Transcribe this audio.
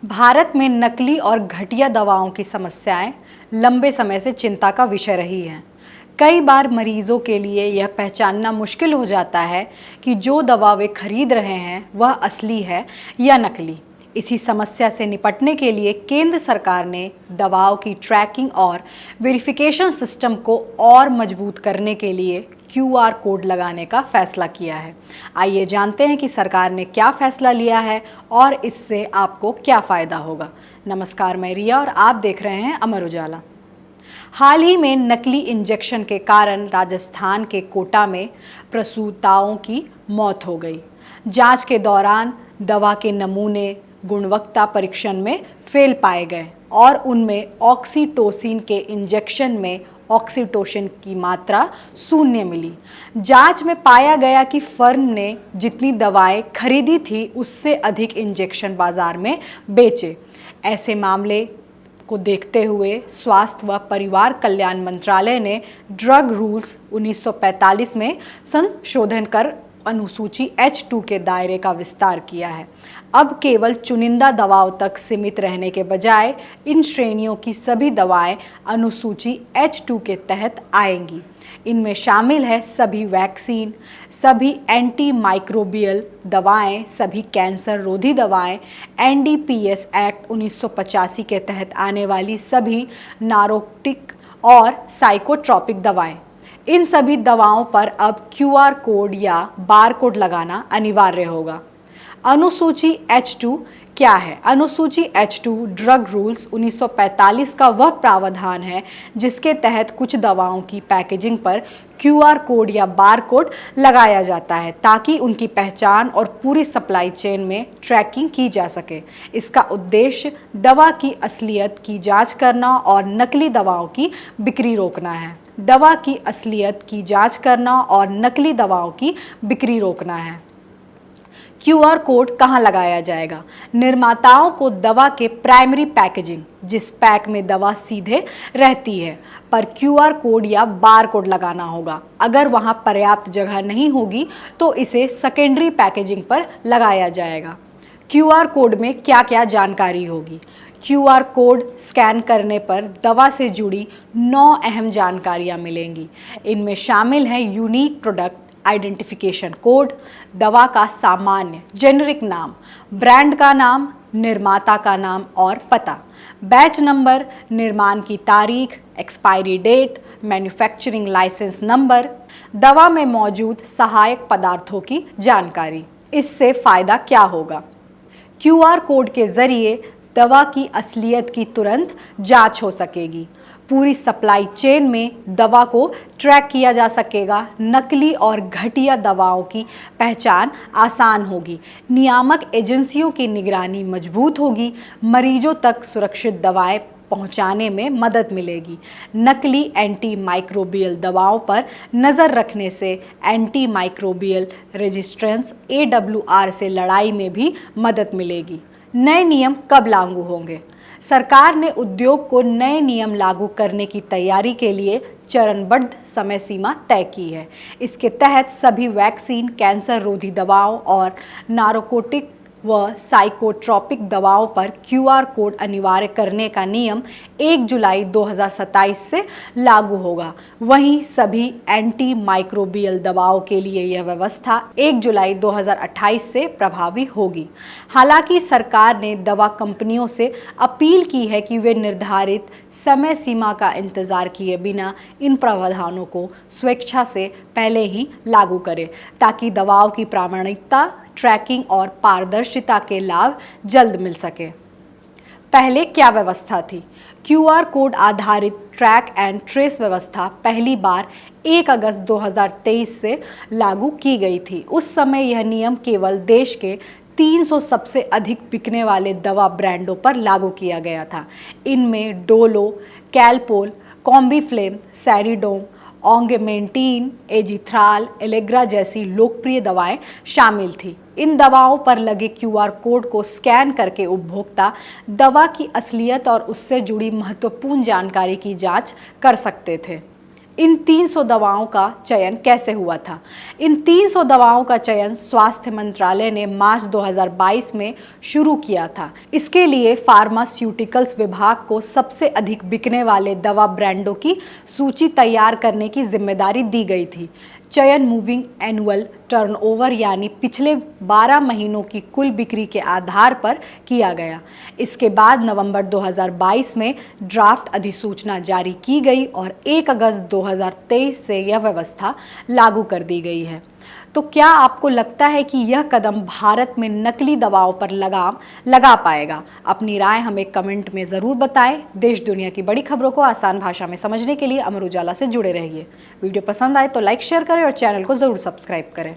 भारत में नकली और घटिया दवाओं की समस्याएं लंबे समय से चिंता का विषय रही हैं। कई बार मरीजों के लिए यह पहचानना मुश्किल हो जाता है कि जो दवा वे खरीद रहे हैं वह असली है या नकली। इसी समस्या से निपटने के लिए केंद्र सरकार ने दवाओं की ट्रैकिंग और वेरिफिकेशन सिस्टम को और मजबूत करने के लिए QR कोड लगाने का फैसला किया है। आइए जानते हैं कि सरकार ने क्या फैसला लिया है और इससे आपको क्या फ़ायदा होगा। नमस्कार, मैं रिया और आप देख रहे हैं अमर उजाला। हाल ही में नकली इंजेक्शन के कारण राजस्थान के कोटा में प्रसूताओं की मौत हो गई। जांच के दौरान दवा के नमूने गुणवत्ता परीक्षण में फेल पाए गए और उनमें ऑक्सीटोसिन के इंजेक्शन में ऑक्सीटोसिन की मात्रा 0 मिली। जांच में पाया गया कि फर्म ने जितनी दवाएं खरीदी थी उससे अधिक इंजेक्शन बाजार में बेचे। ऐसे मामले को देखते हुए स्वास्थ्य व परिवार कल्याण मंत्रालय ने ड्रग रूल्स 1945 में संशोधन कर अनुसूची H2 के दायरे का विस्तार किया है। अब केवल चुनिंदा दवाओं तक सीमित रहने के बजाय इन श्रेणियों की सभी दवाएं अनुसूची H2 के तहत आएंगी। इनमें शामिल है सभी वैक्सीन, सभी एंटी माइक्रोबियल दवाएं, सभी कैंसर रोधी दवाएं, NDPS एक्ट 1985 के तहत आने वाली सभी नार्कोटिक और साइकोट्रॉपिक दवाएं। इन सभी दवाओं पर अब QR कोड या बार कोड लगाना अनिवार्य होगा। अनुसूची H2 क्या है? अनुसूची H2 ड्रग रूल्स 1945 का वह प्रावधान है जिसके तहत कुछ दवाओं की पैकेजिंग पर QR कोड या बार कोड लगाया जाता है ताकि उनकी पहचान और पूरी सप्लाई चेन में ट्रैकिंग की जा सके। इसका उद्देश्य दवा की असलियत की जांच करना और नकली दवाओं की बिक्री रोकना है। दवा की असलियत की जांच करना और नकली दवाओं की बिक्री रोकना है। QR कोड कहाँ लगाया जाएगा? निर्माताओं को दवा के प्राइमरी पैकेजिंग, जिस पैक में दवा सीधे रहती है, पर QR कोड या बार कोड लगाना होगा। अगर वहाँ पर्याप्त जगह नहीं होगी तो इसे सेकेंडरी पैकेजिंग पर लगाया जाएगा। QR कोड में क्या क्या जानकारी होगी? QR कोड स्कैन करने पर दवा से जुड़ी 9 अहम जानकारियाँ मिलेंगी। इनमें शामिल है यूनिक प्रोडक्ट आइडेंटिफिकेशन कोड, दवा का सामान्य जेनेरिक नाम, ब्रांड का नाम, निर्माता का नाम और पता, बैच नंबर, निर्माण की तारीख, expiry date, manufacturing licence number, दवा में मौजूद सहायक पदार्थों की जानकारी। इससे फ़ायदा क्या होगा? QR कोड के ज़रिए दवा की असलियत की तुरंत जांच हो सकेगी। पूरी सप्लाई चेन में दवा को ट्रैक किया जा सकेगा। नकली और घटिया दवाओं की पहचान आसान होगी। नियामक एजेंसियों की निगरानी मजबूत होगी। मरीजों तक सुरक्षित दवाएं पहुंचाने में मदद मिलेगी। नकली एंटी माइक्रोबियल दवाओं पर नज़र रखने से एंटी माइक्रोबियल रेजिस्टेंस AWR से लड़ाई में भी मदद मिलेगी। नए नियम कब लागू होंगे? सरकार ने उद्योग को नए नियम लागू करने की तैयारी के लिए चरणबद्ध समय सीमा तय की है। इसके तहत सभी वैक्सीन, कैंसर रोधी दवाओं और नार्कोटिक व साइकोट्रॉपिक दवाओं पर QR कोड अनिवार्य करने का नियम 1 जुलाई 2027 से लागू होगा। वहीं सभी एंटी माइक्रोबियल दवाओं के लिए यह व्यवस्था 1 जुलाई 2028 से प्रभावी होगी। हालांकि सरकार ने दवा कंपनियों से अपील की है कि वे निर्धारित समय सीमा का इंतजार किए बिना इन प्रावधानों को स्वेच्छा से पहले ही लागू करें ताकि दवाओं की प्रामाणिकता, ट्रैकिंग और पारदर्शिता के लाभ जल्द मिल सके। पहले क्या व्यवस्था थी? QR कोड आधारित ट्रैक एंड ट्रेस व्यवस्था पहली बार 1 अगस्त 2023 से लागू की गई थी। उस समय यह नियम केवल देश के 300 सबसे अधिक बिकने वाले दवा ब्रांडों पर लागू किया गया था। इनमें Dolo, Calpol, Combiflam, Saridon, Augmentin, Azithral, Allegra जैसी लोकप्रिय दवाएं शामिल थी। इन दवाओं पर लगे QR कोड को स्कैन करके उपभोक्ता दवा की असलियत और उससे जुड़ी महत्वपूर्ण जानकारी की जांच कर सकते थे। इन 300 दवाओं का चयन कैसे हुआ था? इन 300 दवाओं का चयन स्वास्थ्य मंत्रालय ने मार्च 2022 में शुरू किया था। इसके लिए फार्मास्यूटिकल्स विभाग को सबसे अधिक बिकने वाले दवा ब्रांडों की सूची तैयार करने की जिम्मेदारी दी गई थी। चयन मूविंग एनुअल टर्नओवर यानी पिछले 12 महीनों की कुल बिक्री के आधार पर किया गया। इसके बाद नवंबर 2022 में ड्राफ्ट अधिसूचना जारी की गई और 1 अगस्त 2023 से यह व्यवस्था लागू कर दी गई है। तो क्या आपको लगता है कि यह कदम भारत में नकली दवाओं पर लगाम लगा पाएगा? अपनी राय हमें कमेंट में ज़रूर बताएं। देश दुनिया की बड़ी खबरों को आसान भाषा में समझने के लिए अमर उजाला से जुड़े रहिए। वीडियो पसंद आए तो लाइक शेयर करें और चैनल को ज़रूर सब्सक्राइब करें।